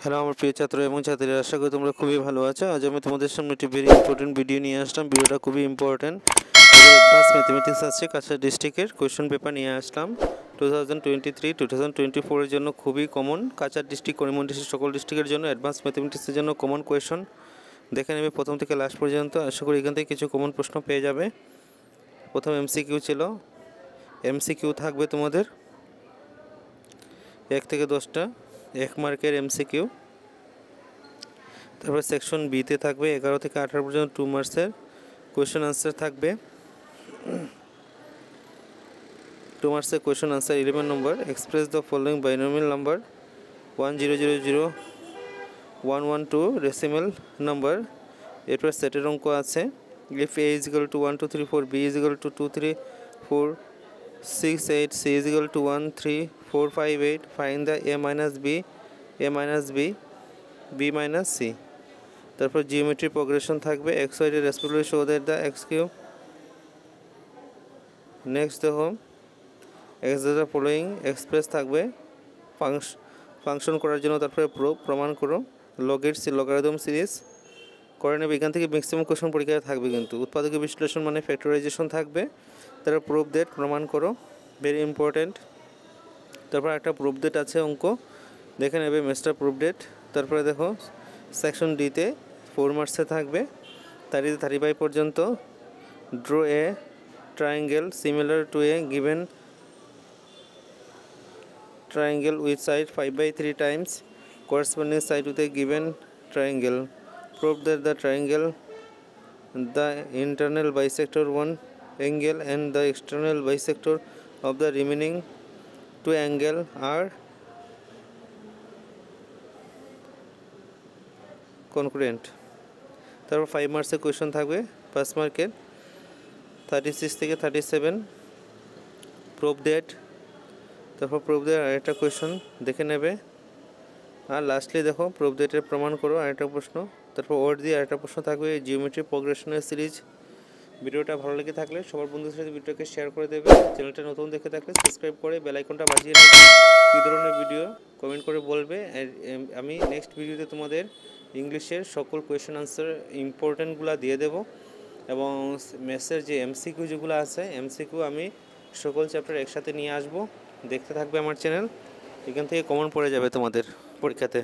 Hello আমার প্রিয় ছাত্র এবং ছাত্রীরা, আশা করি তোমরা খুবই ভালো আছো। আজ আমি তোমাদের সামনে একটি ভেরি ইম্পর্টেন্ট ভিডিও নিয়ে আসলাম। ভিডিওটা খুবই ইম্পর্টেন্ট। অ্যাডভান্স ম্যাথমেটিক্স আছে কাছাড় ডিস্ট্রিক্টের কোয়েশ্চেন পেপার নিয়ে আসলাম 2023-2024 এর জন্য খুবই common. Cachar district, Karimganj district, সকল ডিস্ট্রিক্টের জন্য অ্যাডভান্স ম্যাথমেটিক্সের জন্য কমন কোয়েশ্চেন দেখে নেবে প্রথম থেকে লাস্ট পর্যন্ত। আশা করি এখান থেকে কিছু কমন প্রশ্ন পেয়ে যাবে। প্রথম এমসিকিউ ছিল, এমসিকিউ থাকবে তোমাদের 1 থেকে 10টা 1 মার্কের এমসিকিউ। তারপর সেকশন বিতে থাকবে 11 থেকে 18 পর্যন্ত 2 মার্কসের কোয়েশ্চেন আনসার থাকবে। 2 মার্কসের question answer 11 number, express the following binomial number 10000112 decimal number. এরপর সেটের অঙ্ক আছে। If a is equal to 1 2 3 4, b is equal to 2 3 4 6 8, c is equal to 1 3 4 5 8, find the a minus b, a minus b, b minus c। তারপর geometry progression থাকবে, x Y এর respectively show that the x cube. Next দেখো x the following express থাকবে function করার জন্য। তারপরে প্রমাণ করো, লগারিদম সিরিজ করে নেবে। এখান থেকে ম্যাক্সিমাম কোশ্চেন পরীক্ষায় থাকবে কিন্তু। উৎপাদক বিশ্লেষণ মানে ফ্যাক্টরাইজেশন থাকবে। তারপর প্রুফ ডেট প্রমাণ করো, ভেরি ইম্পর্টেন্ট। তারপর একটা প্রুফ ডেট আছে অঙ্ক, দেখে নেবে ম্যাথসটা প্রুফ ডেট। তারপরে দেখো সেকশন ডিতে 4 মার্কসে থাকবে 35 পর্যন্ত। Draw a triangle similar to a given triangle with side 5/3 times corresponding side with a given triangle. Prove that the triangle, the internal bisector one angle and the external bisector of the remaining two angle are congruent. তারপর 5 মার্কসের question থাকবে 5 মার্কের 36 থেকে 37। Proof date, তারপর proof date আরেকটা question দেখে নেবে। আর lastly দেখো প্রুফ ডেটের প্রমাণ করো আরেকটা প্রশ্ন। তারপর ওয়ার্ড দিয়ে আরেকটা প্রশ্ন থাকবে জিওমেট্রি প্রোগ্রেশনের সিরিজ। ভিডিওটা ভালো লেগে থাকলে সবার বন্ধুদের সাথে ভিডিওকে শেয়ার করে দেবে। চ্যানেলটা নতুন দেখে থাকলে সাবস্ক্রাইব করে বেল আইকনটা বাজিয়ে নেবে। কী ধরনের ভিডিও কমেন্ট করে বলবে। আমি নেক্সট ভিডিওতে তোমাদের ইংলিশের সকল কোয়েশ্চেন আনসার ইম্পর্টেন্টগুলো দিয়ে দেবো এবং ম্যাথসের যে এমসিকিউ যেগুলো আছে এমসিকিউ আমি সকল চ্যাপ্টার একসাথে নিয়ে আসবো। দেখতে থাকবে আমার চ্যানেল, এখান থেকে কমন পড়ে যাবে তোমাদের পরীক্ষাতে।